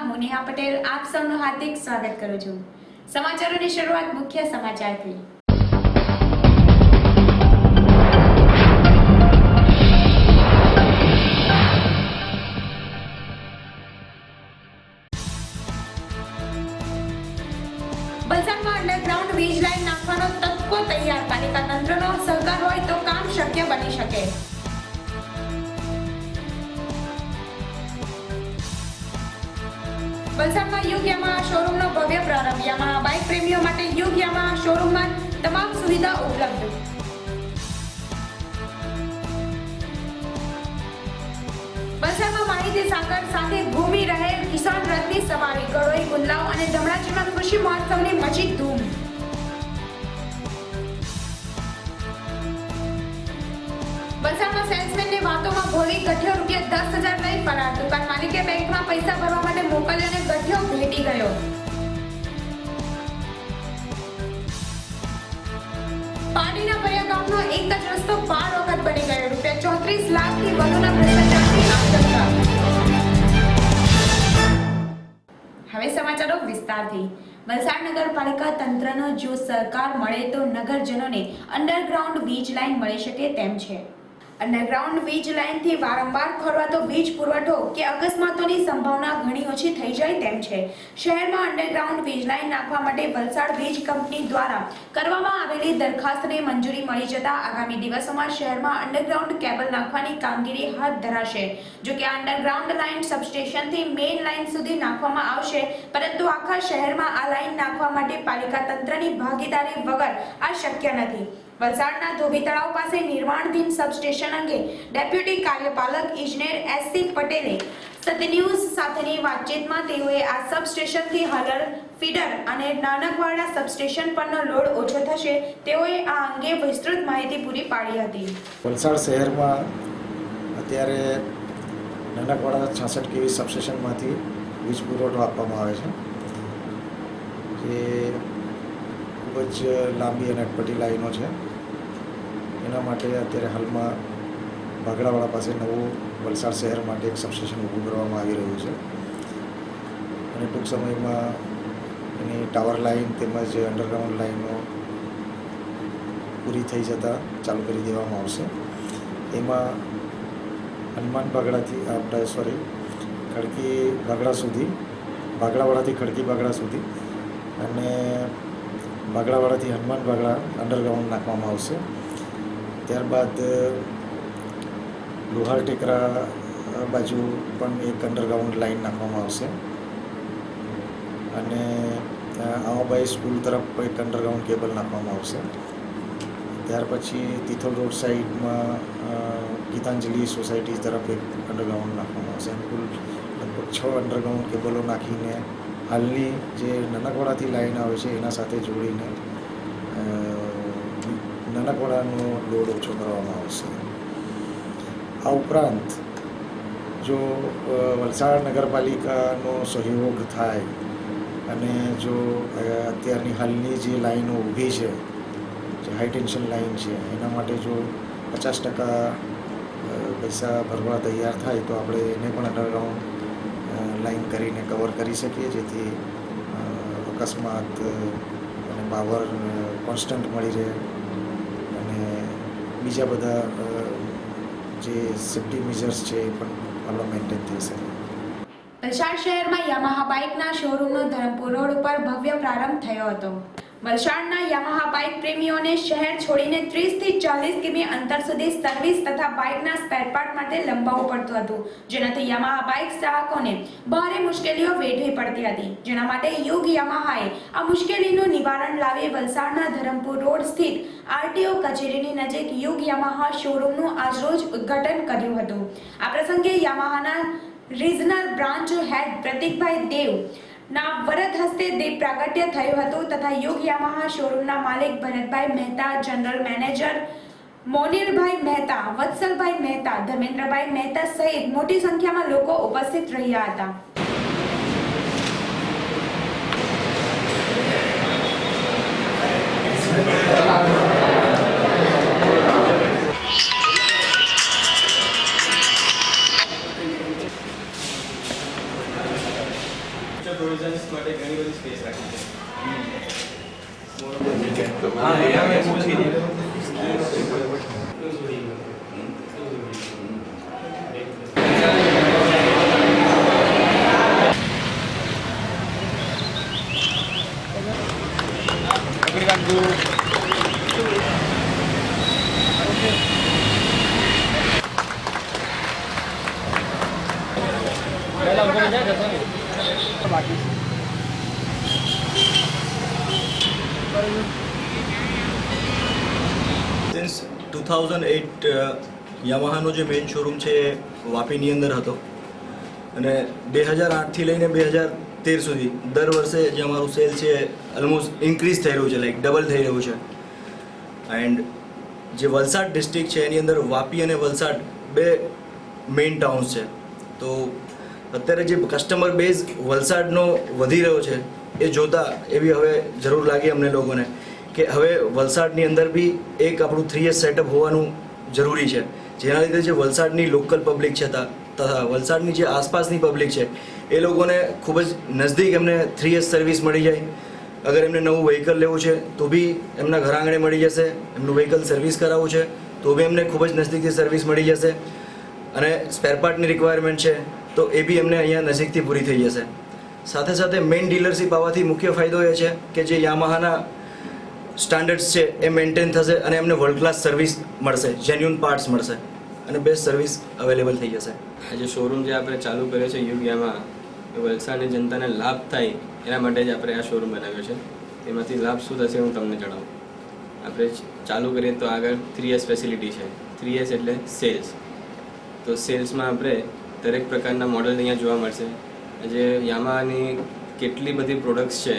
હું નેહા પટેલ આપ સૌનું હાર્દિક સ્વાગત કરું છું। સમાચારોની શરૂઆત મુખ્ય સમાચારથી। વલસાડમાં અંડરગ્રાઉન્ડ વીજ લાઇન નાખવાનો તત્વો તૈયાર, પાલિકા તંત્રનો સહકાર હોય તો કામ શક્ય બની શકે। વલસાડમાં યુગ યામાહા શોરૂમનો ભવ્ય પ્રારંભ। યામાહા બાઇક પ્રેમીઓ માટે યુગ યામાહા શોરૂમમાં તમામ સુવિધા ઉપલબ્ધ। વલસાડમાં માહિતી સાગર સાથે ઘૂમી રહેલ કિસાન રથની સવારી, ગળોઈ, ગુંદલાવ અને ધમણાજીમાં કૃષિ મહોત્સવની મચી ધૂમ। વલસાડમાં સેલ્સમેનની વાતોમાં ભોળી ગઠિયો ₹10,000 લઈ ફરાર। દુકાન માલિકે બેંકમાં પૈસા ભરવા માટે મોકલ્યો અને ગઠિયો ભેટી ગયો। પાણીના ભર્યા ગામનો એક જ રસ્તો 12 વખત બની ગયો। ₹34 લાખથી વધુના ભ્રષ્ટાચારની આશંકા। હવે સમાચારો વિસ્તારથી। વલસાડ નગરપાલિકા તંત્રનો જો સહકાર મળે તો નગરજનોને અંડરગ્રાઉન્ડ વીજ લાઇન મળી શકે તેમ છે। અંડરગ્રાઉન્ડ વીજ લાઇનથી વારંવાર ખોરવાતો વીજ પુરવઠો કે અકસ્માતોની સંભાવના ઘણી ઓછી થઈ જાય તેમ છે। શહેરમાં અંડરગ્રાઉન્ડ વીજ લાઇન નાખવા માટે વલસાડ વીજ કંપની દ્વારા કરવામાં આવેલી દરખાસ્તને મંજૂરી મળી જતા આગામી દિવસોમાં શહેરમાં અંડરગ્રાઉન્ડ કેબલ નાખવાની કામગીરી હાથ ધરાશે। જો કે અંડરગ્રાઉન્ડ લાઇન સબસ્ટેશનથી મેઇન લાઇન સુધી નાખવામાં આવશે, પરંતુ આખા શહેરમાં આ લાઇન નાખવા માટે પાલિકા તંત્રની ભાગીદારી વગર આ શક્ય નથી। વલસાડના ધોબી તળાવ પાસે નિર્માણાધીન સબસ્ટેશન અંગે ડેપ્યુટી કાર્યપાલક ઇજનેર SC પટેલે સત્ય ન્યૂઝ સાથેની વાતચીતમાં તેઓએ આ સબસ્ટેશનથી હલર, ફીડર અને નાનકવાડા સબસ્ટેશન પરનો લોડ ઓછો થશે, તેઓએ આ અંગે વિસ્તૃત માહિતી પૂરી પાડી હતી। વલસાડ શહેરમાં અત્યારે નાનકવાડા 66 kV સબસ્ટેશનમાંથી વીજ પુરવઠો આપવામાં આવે છે, જે ખૂબ જ લાંબી અને અટપટી લાઈનો છે। એના માટે અત્યારે હાલમાં ભાગડાવાડા પાસે નવું વલસાડ શહેર માટે એક સબસ્ટેશન ઊભું કરવામાં આવી રહ્યું છે અને ટૂંક સમયમાં એની ટાવર લાઇન તેમજ અંડરગ્રાઉન્ડ લાઇનો પૂરી થઈ જતાં ચાલુ કરી દેવામાં આવશે। એમાં હનુમાન બાગડાથી ખડકી બાગડા સુધી, ભાગડાવાડાથી ખડકી બાગડા સુધી અને બાગડાવાડાથી હનુમાન બાગડા અંડરગ્રાઉન્ડ નાખવામાં આવશે। ત્યારબાદ લોહાર ટેકરા બાજુ પણ એક અંડરગ્રાઉન્ડ લાઇન નાખવામાં આવશે અને આવાબાઈ સ્કૂલ તરફ એક અંડરગ્રાઉન્ડ કેબલ નાખવામાં આવશે। ત્યાર પછી તિથલ રોડ સાઈડમાં ગીતાંજલિ સોસાયટી તરફ એક અંડરગ્રાઉન્ડ નાખવામાં આવશે। કુલ લગભગ 6 અંડરગ્રાઉન્ડ કેબલો નાખીને હાલની જે નાનકવાડાથી લાઈન આવે છે એના સાથે જોડીને નાનકવાડાનો લોડ ઓછો કરવામાં આવશે। આ ઉપરાંત જો વલસાડ નગરપાલિકાનો સહયોગ થાય અને જો અત્યારની હાલની જે લાઈનો ઊભી છે, જે હાઈ ટેન્શન લાઈન છે, એના માટે જો 50% પૈસા ભરવા તૈયાર થાય તો આપણે એને પણ અંડરગ્રાઉન્ડ લાઈન કરીને કવર કરી શકીએ, જેથી અકસ્માત અને પાવર કોન્સ્ટન્ટ મળી રહે અને બીજા બધા જે સેફ્ટી મેજર્સ છે એ પણ આપણો મેન્ટેન થઈ શકે। વલસાડ શહેરમાં યામાહા બાઇકના શોરૂમનો ધરમપુર રોડ ઉપર ભવ્ય પ્રારંભ થયો હતો। વલસાડના યામાહા બાઇક પ્રેમીઓને શહેર છોડીને 30 થી 40 કિમી અંતર સુધી સર્વિસ તથા બાઇકના સ્પેરપાર્ટ માટે લંબાવવું પડતું હતું, જેનાથી યામાહા બાઇક ચાલકોને ભારે મુશ્કેલીઓ વેઠવી પડતી હતી। જેના માટે યુગ યામાહાએ આ મુશ્કેલીનું નિવારણ લાવી વલસાડના ધરમપુર રોડ સ્થિત RTO કચેરીની નજીક યુગ યામાહા શોરૂમનું આજરોજ ઉદ્ઘાટન કર્યું હતું। આ પ્રસંગે યામાહાના રિજનલ બ્રાન્ચ હેડ પ્રતિકભાઈ દેવ ના વરદ હસ્તે દીપ પ્રાગટ્ય થયું હતું તથા યુગ યામાહા શોરૂમના માલિક ભરતભાઈ મહેતા, જનરલ મેનેજર મોનિરભાઈ મહેતા, વત્સલભાઈ મહેતા, ધર્મેન્દ્રભાઈ મહેતા સહિત મોટી સંખ્યામાં લોકો ઉપસ્થિત રહ્યા હતા। પ્રોવિઝન્સ માટે ઘણી બધી સ્પેસ રાખી છે. સિન્સ 2008 યામાહાનો જે મેઇન શોરૂમ છે એ વાપીની અંદર હતો અને 2008થી લઈને 2013 સુધી દર વર્ષે જે અમારું સેલ છે ઓલમોસ્ટ ઇન્ક્રીઝ થઈ રહ્યું છે, લાઈક ડબલ થઈ રહ્યું છે. એન્ડ જે વલસાડ ડિસ્ટ્રિક્ટ છે એની અંદર વાપી અને વલસાડ બે મેઇન ટાઉન્સ છે. તો અત્યારે જે કસ્ટમર બેઝ વલસાડનો વધી રહ્યો છે એ જોતાં એવી હવે જરૂર લાગી અમને લોકોને કે હવે વલસાડની અંદર બી એક આપણું 3S સેટઅપ હોવાનું જરૂરી છે, જેના લીધે જે વલસાડની લોકલ પબ્લિક છે તથા વલસાડની જે આસપાસની પબ્લિક છે એ લોકોને ખૂબ જ નજદીક એમને 3S સર્વિસ મળી જાય. અગર એમને નવું વ્હીકલ લેવું છે તો બી એમના ઘર આંગણે મળી જશે, એમનું વ્હીકલ સર્વિસ કરાવવું છે તો બી એમને ખૂબ જ નજદીકથી સર્વિસ મળી જશે, અને સ્પેર પાર્ટની રિક્વાયરમેન્ટ છે તો એ બી એમને અહીંયા નજીકથી પૂરી થઈ જશે. સાથે સાથે મેઇન ડીલરશીપ આવવાથી મુખ્ય ફાયદો એ છે કે જે યામાહાના સ્ટાન્ડર્ડ્સ છે એ મેન્ટેન થશે અને એમને વર્લ્ડ ક્લાસ સર્વિસ મળશે, જેન્યુન પાર્ટ્સ મળશે અને બેસ્ટ સર્વિસ અવેલેબલ થઈ જશે. આ જે શોરૂમ જે આપણે ચાલુ કર્યો છે યુગ યામા, એ વલસાડની જનતાને લાભ થાય એના માટે જ આપણે આ શોરૂમ બનાવ્યો છે. એમાંથી લાભ શું થશે હું તમને જણાવું. આપણે ચાલુ કરીએ તો આગળ 3S ફેસિલિટી છે. 3S એટલે સેલ્સ. તો સેલ્સમાં આપણે દરેક પ્રકારના મોડલ અહીંયા જોવા મળશે. જે યામાની કેટલી બધી પ્રોડક્ટ્સ છે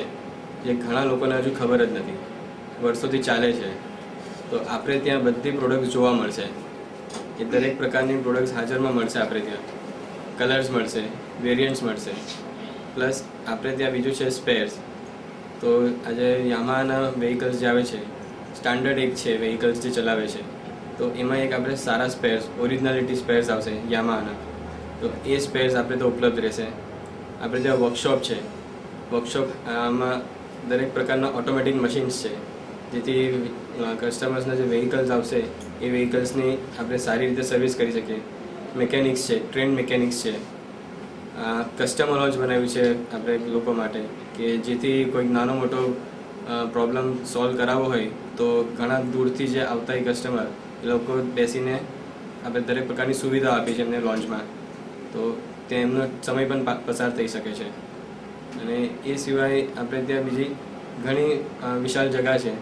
જે ઘણા લોકોને હજુ ખબર જ નથી, વર્ષોથી ચાલે છે. તો આપણે ત્યાં બધી પ્રોડક્ટ્સ જોવા મળશે. એ દરેક પ્રકારની પ્રોડક્ટ્સ હાજરમાં મળશે. આપણે ત્યાં કલર્સ મળશે, વેરિયન્ટ્સ મળશે, પ્લસ આપણે ત્યાં બીજું છે સ્પેર્સ. તો આજે યામાના વ્હીકલ્સ જે આવે છે, સ્ટાન્ડર્ડ એક છે વ્હીકલ્સ જે ચલાવે છે, તો એમાં એક આપણે સારા સ્પેર્સ, ઓરિજિનાલિટી સ્પેર્સ આવશે યામાના. તો એ સ્પેર્સ આપણે તો ઉપલબ્ધ રહેશે. આપણે ત્યાં વર્કશોપ છે. વર્કશોપ આમાં દરેક પ્રકારના ઓટોમેટિક મશીન્સ છે, જેથી કસ્ટમર્સના જે વ્હીકલ્સ આવશે એ વ્હીકલ્સની આપણે સારી રીતે સર્વિસ કરી શકીએ. મિકેનિક્સ છે, ટ્રેન્ડ મિકેનિક્સ છે. કસ્ટમર લોન્ચ બનાવ્યું છે આપણે લોકો માટે કે જેથી કોઈક નાનો મોટો પ્રોબ્લેમ સોલ્વ કરાવવો હોય તો ઘણા દૂરથી જે આવતા હોય કસ્ટમર એ લોકો બેસીને આપણે દરેક પ્રકારની સુવિધા આપી છે એમને લોન્ચમાં, તો ત્યાં એમનો સમય પણ પસાર થઈ શકે છે. અને એ સિવાય આપણે ત્યાં બીજી ઘણી વિશાળ જગ્યા છે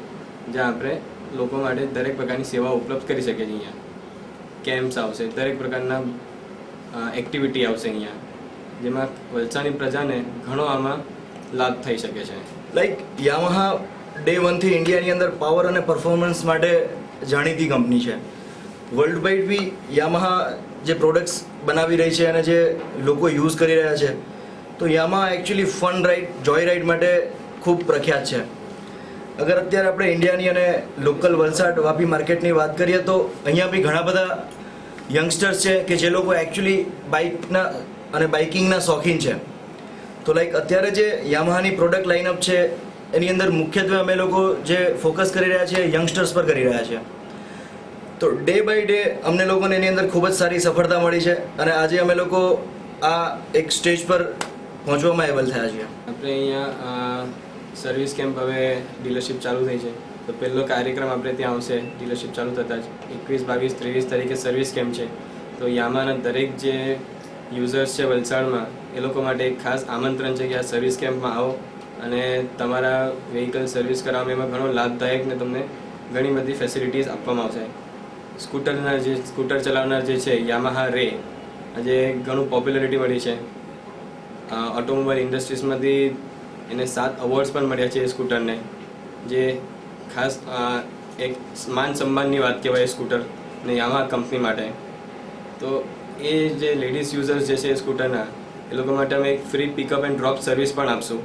જ્યાં આપણે લોકો માટે દરેક પ્રકારની સેવાઓ ઉપલબ્ધ કરી શકીએ છીએ. અહીંયા કેમ્પ્સ આવશે, દરેક પ્રકારના એક્ટિવિટી આવશે અહીંયા, જેમાં વલસાડની પ્રજાને ઘણો આમાં લાભ થઈ શકે છે. લાઈક યામાહા ડે 1થી ઇન્ડિયાની અંદર પાવર અને પરફોર્મન્સ માટે જાણીતી કંપની છે. વર્લ્ડ વાઇડ બી યામાહા જે પ્રોડક્ટ્સ બનાવી રહી છે અને જે લોકો યુઝ કરી રહ્યા છે, તો યામાહા એકચ્યુઅલી ફન રાઇડ, જોય રાઇડ માટે ખૂબ પ્રખ્યાત છે. અગર અત્યારે આપણે ઇન્ડિયાની અને લોકલ વલસાડ વાપી માર્કેટની વાત કરીએ તો અહીંયા બી ઘણા બધા યંગસ્ટર્સ છે કે જે લોકો એકચ્યુઅલી બાઇકના અને બાઇકિંગના શોખીન છે. તો લાઈક અત્યારે જે યામાહાની પ્રોડક્ટ લાઇનઅપ છે એની અંદર મુખ્યત્વે અમે લોકો જે ફોકસ કરી રહ્યા છીએ યંગસ્ટર્સ પર કરી રહ્યા છીએ. તો ડે બાય ડે અમને લોકોને એની અંદર ખૂબ જ સારી સફળતા મળી છે અને આજે અમે લોકો આ એક સ્ટેજ પર પહોંચવામાં એબલ થયા છીએ. આપણે અહીંયા સર્વિસ કેમ્પ હવે ડીલરશીપ ચાલુ થઈ છે, તો પહેલો કાર્યક્રમ આપણે ત્યાં આવશે ડીલરશીપ ચાલુ થતાં જ 21, 22, 23 તારીખે સર્વિસ કેમ્પ છે. તો યામાના દરેક જે યુઝર્સ છે વલસાડમાં એ લોકો માટે એક ખાસ આમંત્રણ છે કે આ સર્વિસ કેમ્પમાં આવો અને તમારા વ્હીકલ સર્વિસ કરાવવામાં એમાં ઘણો લાભદાયક ને તમને ઘણી બધી ફેસિલિટીઝ આપવામાં આવશે. સ્કૂટર ચલાવનાર જે છે યામાહા રે, આજે ઘણું પોપ્યુલરિટી મળી છે. ઓટોમોબાઈલ ઇન્ડસ્ટ્રીઝમાંથી એને 7 અવોર્ડ્સ પણ મળ્યા છે એ સ્કૂટરને, જે ખાસ એક માન સન્માનની વાત કહેવાય સ્કૂટર ને યામાહા કંપની માટે. તો એ જે લેડીઝ યુઝર્સ જે છે એ સ્કૂટરના, એ લોકો માટે અમે એક free pickup and drop service પણ આપશું.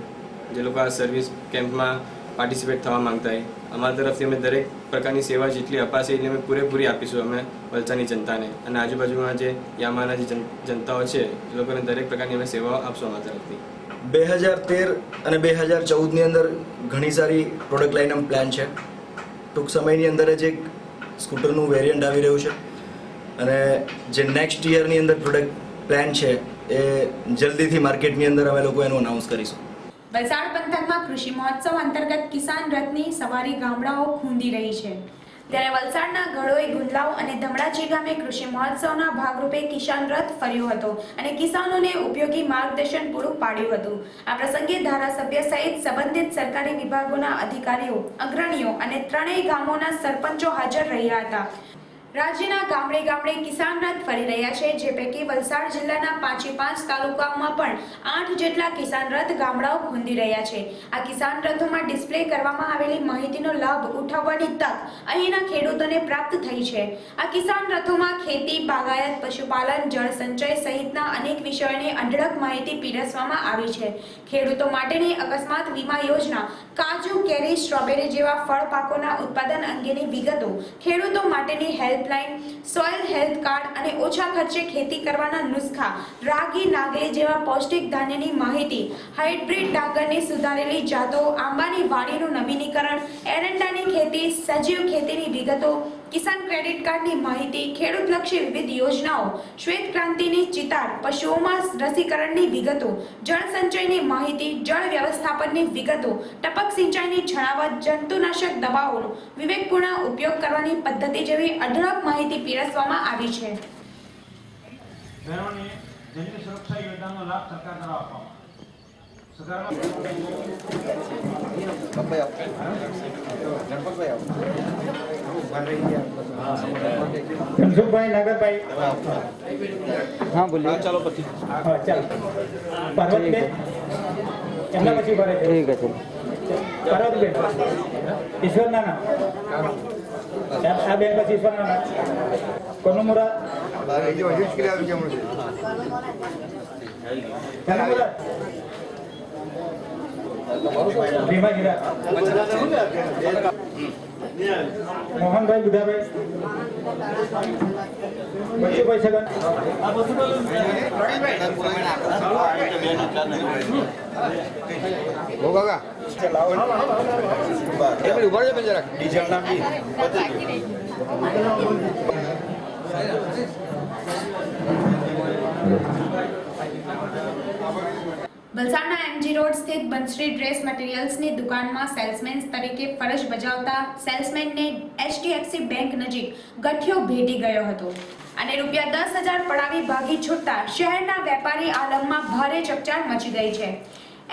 જે લોકો આ સર્વિસ કેમ્પમાં પાર્ટિસિપેટ થવા માંગતા હોય, અમારા તરફથી અમે દરેક પ્રકારની સેવા જેટલી અપાશે એટલી અમે પૂરેપૂરી આપીશું અમે વલસાડની જનતાને, અને આજુબાજુમાં જે યામાના જે જનતાઓ છે એ લોકોને દરેક પ્રકારની અમે સેવાઓ આપશું અમારા તરફથી. 2013 અને 2014ની અંદર ઘણી સારી પ્રોડક્ટ લાઇન પ્લાન છે. ટૂંક સમયની અંદર જ એક સ્કૂટરનું વેરિયન્ટ આવી રહ્યું છે અને જે નેક્સ્ટ યરની અંદર પ્રોડક્ટ પ્લાન છે એ જલ્દીથી માર્કેટની અંદર અમે લોકો એનું અનાઉન્સ કરીશું. વલસાડ પંથકમાં કૃષિ મહોત્સવ અંતર્ગત કિસાન રથની સવારી ગામડાઓ ખૂંદી રહી છે. ત્યારે વલસાડના ઘડોઈ, ગુંદલાવ અને ધમડાચી ગામે કૃષિ મહોત્સવના ભાગરૂપે કિસાન રથ ફર્યો હતો અને કિસાનોને ઉપયોગી માર્ગદર્શન પૂરું પાડ્યું હતું. આ પ્રસંગે ધારાસભ્ય સહિત સંબંધિત સરકારી વિભાગોના અધિકારીઓ, અગ્રણીઓ અને ત્રણેય ગામોના સરપંચો હાજર રહ્યા હતા. રાજ્યના ગામડે ગામડે કિસાન રથ ફરી રહ્યા છે, જે પૈકી વલસાડ જિલ્લાના 5 તાલુકાઓમાં પણ 8 જેટલા કિસાન રથ ગામડાઓ ખૂંદી રહ્યા છે. આ કિસાન રથોમાં ડિસ્પ્લે કરવામાં આવેલી માહિતીનો લાભ ઉઠાવવાની તક અહીંના ખેડૂતોને પ્રાપ્ત થઈ છે. આ કિસાન રથોમાં ખેતી, બાગાયત, પશુપાલન, જળ સંચય સહિતના અનેક વિષયોની અઢળક માહિતી પીરસવામાં આવી છે. ખેડૂતો માટેની અકસ્માત વીમા યોજના, કાજુ, કેરી, સ્ટ્રોબેરી જેવા ફળ પાકોના ઉત્પાદન અંગેની વિગતો, ખેડૂતો માટેની હેલ્પલાઇન, સોઇલ હેલ્થ કાર્ડ અને ઓછા ખર્ચે ખેતી કરવાના નુસ્ખા, રાગી, નાગલી જેવા પૌષ્ટિક ધાન્યની માહિતી, હાઇબ્રિડ ડાંગરની સુધારેલી જાતો, આંબાની વાડીનું નવીનીકરણ, એરંડાની ખેતી, સજીવ ખેતીની વિગતો, કિસાન ક્રેડિટ કાર્ડની માહિતી, ખેડૂતલક્ષી વિવિધ યોજનાઓ, શ્વેત ક્રાંતિની ચિતાર, પશુઓમાં રસીકરણની વિગતો, જળ સંચયની માહિતી, જળ વ્યવસ્થાપનની વિગતો, ટપક સિંચાઈની છણાવટ, જંતુનાશક દવાઓનો વિવેકપૂર્ણ ઉપયોગ કરવાની પદ્ધતિ જેવી અઢળક માહિતી પીરસવામાં આવી છે. બહેનોને જનની સુરક્ષા યોજનાનો લાભ સરકાર દ્વારા આપવામાં ધનસુખભાઈ, નાગરભાઈ, હા બોલીએ. ચાલો પછી ચાલો પાર્વતીબેન, એમના પછી ભરે. ઠીક છે. પાર્વતીબેન, ઈશ્વર નાના, આ બેન પછી ઈશ્વર નાના, કોનું મુરાદ? મોહનભાઈ, બુધાભાઈ, બચ્ચુભાઈ સગન, વલસાડના એમજી રોડ સ્થિત બંશ્રી ડ્રેસ મટીરિયલ્સની દુકાનમાં સેલ્સમેન તરીકે ફરજ બજાવતા સેલ્સમેનને HDFC બેંક નજીક ગઠિયો ભેટી ગયો હતો અને ₹10,000 પડાવી ભાગી છૂટતા શહેરના વેપારી આલમમાં ભારે ચકચાર મચી ગઈ છે.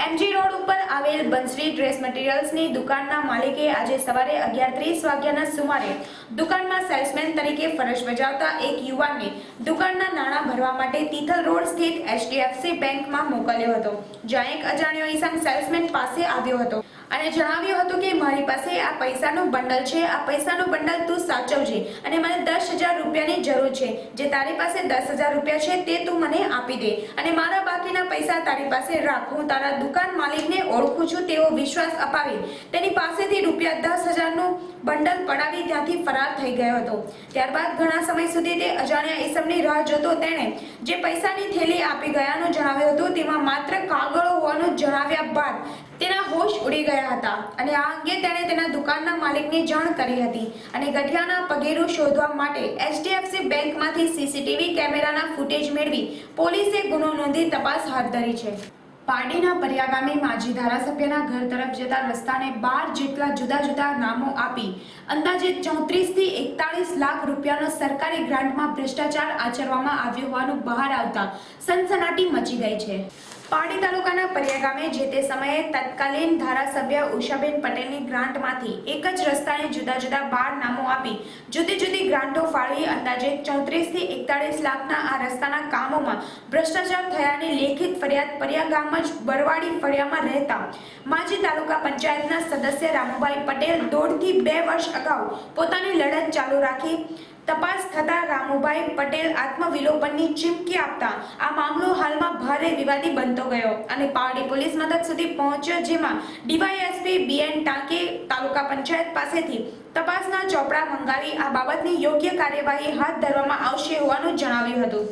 એમજી રોડ ઉપર આવેલ બંશ્રી ડ્રેસ મટીરિયલ્સની દુકાનના માલિકે આજે સવારે 11:30 વાગ્યાના સુમારે દુકાનમાં સેલ્સમેન તરીકે ફરજ બજાવતા એક યુવાનને દુકાનના નાણાં ભરવા માટે તિથલ રોડ સ્થિત HDFC બેંકમાં મોકલ્યો હતો, જ્યાં એક અજાણ્યો ઈસમ સેલ્સમેન પાસે આવ્યો હતો અને જણાવ્યું હતું કે મારી પાસે આ પૈસાનું બંડલ છે, આ પૈસાનું બંડલ તું સાચવજે અને મને 10,000 રૂપિયાની જરૂર છે. જે તારી પાસે 10,000 રૂપિયા છે તે તું મને આપી દે અને મારા બાકીના પૈસા તારી પાસે રાખ. હું તારા દુકાન માલિકને ઓળખું છું તેવો વિશ્વાસ અપાવી તેની પાસેથી ₹10,000નું બંડલ પડાવી ત્યાંથી ફરાર થઈ ગયો હતો. ત્યારબાદ ઘણા સમય સુધી તે અજાણ્યા ઈસમની રાહ જોતો તેણે જે પૈસાની થેલી આપી ગયાનું જણાવ્યું હતું તેમાં માત્ર કાગળો હોવાનું જણાવ્યા બાદ તેના હોશ ઉડી ગયા હતા અને આ અંગે તેણે તેના દુકાનના માલિકને જાણ કરી હતી અને ગઠિયાના પગેરું શોધવા માટે HDFC બેંકમાંથી CCTV કેમેરાના ફૂટેજ મેળવી પોલીસે ગુનો નોંધી તપાસ હાથ ધરી છે. પારડીના પરિયા ગામે માજી ધારાસભ્યના ઘર તરફ જતા રસ્તાને 12 જેટલા જુદા જુદા નામો આપી અંદાજે 34 થી 41 લાખ રૂપિયાનો સરકારી ગ્રાન્ટમાં ભ્રષ્ટાચાર આચરવામાં આવ્યો હોવાનું બહાર આવતા સનસનાટી મચી ગઈ છે. પારડી તાલુકાના પરિયા ગામે જે તે સમયે તત્કાલીન ધારાસભ્ય ઉષાબેન પટેલની ગ્રાન્ટમાંથી એક જ રસ્તાને જુદા જુદા 12 નામો આપી જુદી જુદી ગ્રાન્ટો ફાળવી અંદાજે 34 થી 41 લાખના આ રસ્તાના કામોમાં ભ્રષ્ટાચાર થયાની લેખિત ફરિયાદ પરિયા ગામ જ બરવાડી ફળિયામાં રહેતા માજી તાલુકા પંચાયતના સદસ્ય રામુભાઈ પટેલ 1.5 થી 2 વર્ષ અગાઉ પોતાની લડત ચાલુ રાખી તપાસ થતા રામુભાઈ પટેલ આત્મવિલોપનની ચીમકી આપતા આ મામલો હાલમાં ભારે વિવાદી બનતો ગયો અને પારડી પોલીસ મથક સુધી પહોંચ્યો, જેમાં DYSP BN ટાંકે તાલુકા પંચાયત પાસેથી તપાસના ચોપડા મંગાવી આ બાબતની યોગ્ય કાર્યવાહી હાથ ધરવામાં આવશે હોવાનું જણાવ્યું હતું.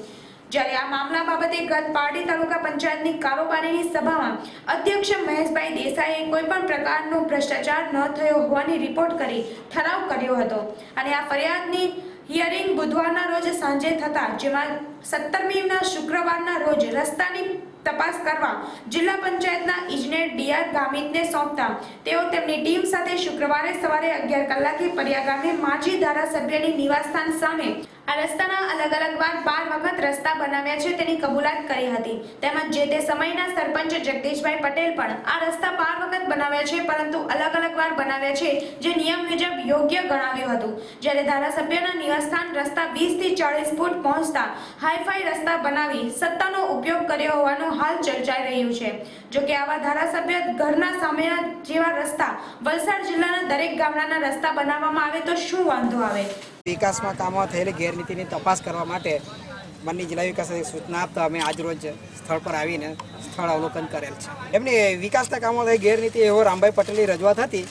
જ્યારે આ મામલા બાબતે ગત પારડી તાલુકા પંચાયતની કારોબારીની સભામાં અધ્યક્ષ મહેશભાઈ દેસાઈએ કોઈ પણ પ્રકારનો ભ્રષ્ટાચાર ન થયો હોવાની રિપોર્ટ કરી ઠરાવ કર્યો હતો અને આ ફરિયાદની હિયરિંગ બુધવારના રોજ સાંજે થતા, જેમાં 17મીના શુક્રવારના રોજ રસ્તાની તપાસ કરવા જિલ્લા પંચાયતના ઇજનેર ડીઆર ગામિતને સોંપતા તેઓ તેમની ટીમ સાથે શુક્રવારે સવારે 11 કલાકે પરિયા ગામે માજી ધારાસભ્યની નિવાસસ્થાન સામે આ રસ્તાના અલગ અલગ વાર 12 વખત રસ્તા બનાવ્યા છે તેની કબૂલાત કરી હતી. તેમજ જે તે સમયના સરપંચ જગદીશભાઈ પટેલ પણ આ રસ્તા 12 વખત બનાવ્યા છે, પરંતુ અલગ અલગ વાર બનાવ્યા છે, જે નિયમ મુજબ યોગ્ય ગણાવ્યું હતું. જ્યારે ધારાસભ્યના નિવાસસ્થાન રસ્તા 20 થી 40 ફૂટ પહોંચતા હાઈફાઈ રસ્તા બનાવી સત્તાનો ઉપયોગ કર્યો હોવાનું હાલ ચર્ચાઈ રહ્યું છે. જો કે આવા ધારાસભ્ય ઘરના સામેના જેવા રસ્તા વલસાડ જિલ્લાના દરેક ગામડાના રસ્તા બનાવવામાં આવે તો શું વાંધો આવે? વિકાસમાં કામમાં થયેલી ગેરરીતિની તપાસ કરવા માટે માનનીય જિલ્લા વિકાસ સૂચના આપતા અમે આજરોજ સ્થળ પર આવીને સ્થળ અવલોકન કરેલ છે. એમની વિકાસના કામમાં થઈ ગેરરીતિ એવો રામભાઈ પટેલની રજૂઆત હતી.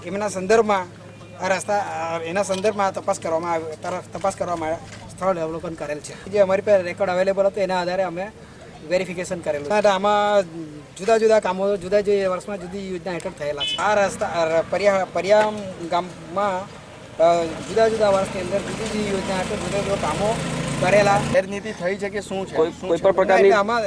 એમના સંદર્ભમાં આ રસ્તા એના સંદર્ભમાં તપાસ કરવામાં સ્થળ અવલોકન કરેલ છે. જે અમારી પાસે રેકોર્ડ અવેલેબલ હતો એના આધારે અમે વેરિફિકેશન કરેલું. આમાં જુદા જુદા કામો જુદા જુદા વર્ષમાં જુદી યોજના હેઠળ થયેલા છે. આ રસ્તા પરિયા ગામમાં જુદા જુદા વર્ષની અંદર જુદી જુદી યોજના હેઠળ જુદા જુદા કામો કરેલા. ગેરનીતિ થઈ છે કે શું છે? કોઈ પણ પ્રકારની આમાં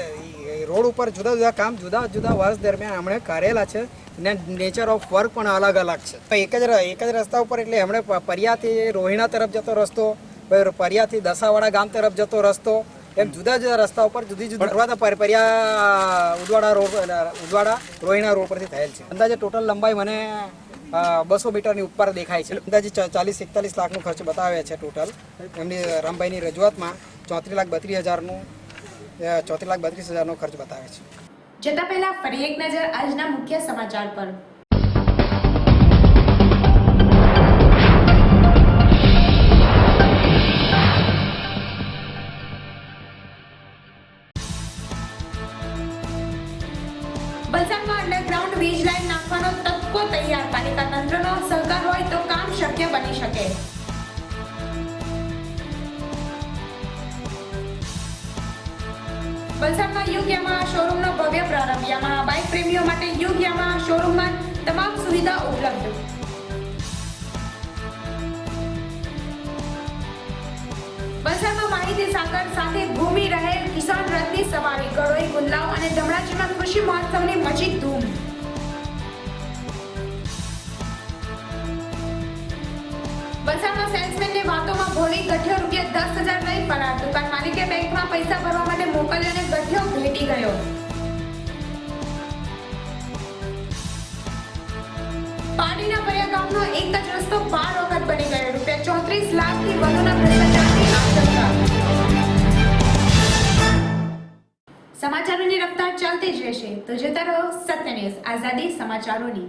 રોડ ઉપર જુદા જુદા કામ જુદા જુદા વર્ષ દરમિયાન એમણે કરેલા છે ને નેચર ઓફ વર્ક પણ અલગ અલગ છે. એક જ રસ્તા ઉપર એટલે એમણે પરિયાથી રોહિણા તરફ જતો રસ્તો, પરિયાથી દસાવાડા ગામ તરફ જતો રસ્તો, એમ જુદા જુદા રસ્તા ઉપર જુદી જુદી શરૂઆત પરિયા ઉદવાડા રોહિણા રોડ પરથી થયેલ છે. અંદાજે ટોટલ લંબાઈ મને 200 મીટરની ઉપર દેખાય છે. અંદાજે 40-41 લાખનો ખર્ચ બતાવે છે ટોટલ. એમની રામભાઈની રજૂઆતમાં 34,32,000નો ખર્ચ બતાવે છે. જતા પહેલા ફરી એક નજર આજના મુખ્ય સમાચાર પર. વલસાડમાં અંડરગ્રાઉન્ડ વીજ લાઈન નાખવાનો તત્વો તૈયાર. પાલિકા તંત્રનો સહકાર હોય તો કામ શક્ય બની શકે. વલસાડમાં યુગ યામાહા શોરૂમનો ભવ્ય પ્રારંભ. યામાહા બાઇક પ્રેમીઓ માટે યુગ યામાહા શોરૂમમાં તમામ સુવિધા ઉપલબ્ધ. વલસાડમાં માહિતી સાગર સાથે ઘૂમી રહેલ કિસાન રથની સવારી. ગળોઈ, ગુંદલાવ અને ધમણાજીમાં કૃષિ મહોત્સવની મચી ધૂમ. વલસાડમાં સેલ્સમેનની વાતોમાં ભોળી ગઠિયો ₹10,000 લઈ ફરાર. દુકાન માલિકે બેંકમાં પૈસા ભરવા માટે મોકલ્યો અને ગઠિયો ભેટી ગયો. પારડીના પરિયા ગામનો એક જ રસ્તો 12 વખત બની ગયો. ₹34 લાખથી વધુના ભ્રષ્ટાચારની આશંકા. સમાચારોની રફતાર ચાલતી જ રહેશે, તો જોતા રહો સત્ય ન્યૂઝ, આઝાદી સમાચારોની.